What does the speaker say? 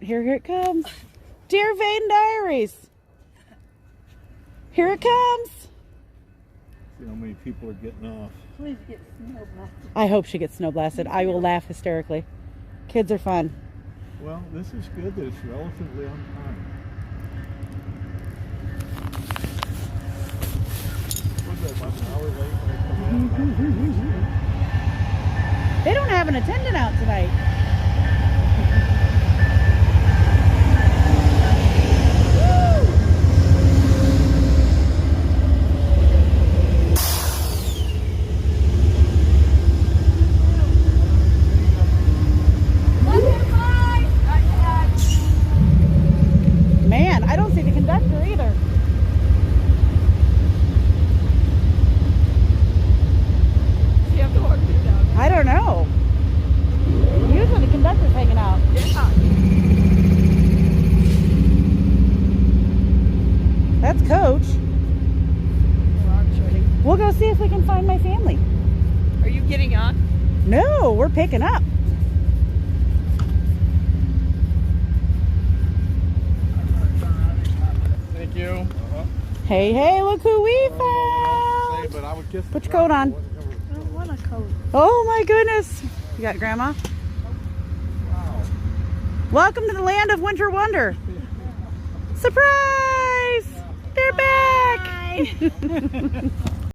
Here it comes. Dear Vaden Diaries. Here it comes. See how many people are getting off. Please get snow blasted. I hope she gets snow blasted. I will laugh hysterically. Kids are fun. Well, this is good that it's relatively on time. Was that about an hour late when I come in? They don't have an attendant out tonight. Man, I don't see the conductor either. You have to walk me down. I don't know. Usually the conductor's hanging out. Yeah. That's Coach. We'll go see if we can find my family. Are you getting on? No, we're picking up. Thank you. Hey, hey, look who we found. But I would kiss Put your coat on. I don't want a coat. Oh my goodness. You got Grandma? Wow. Welcome to the land of Winter Wonder. Surprise! They're back!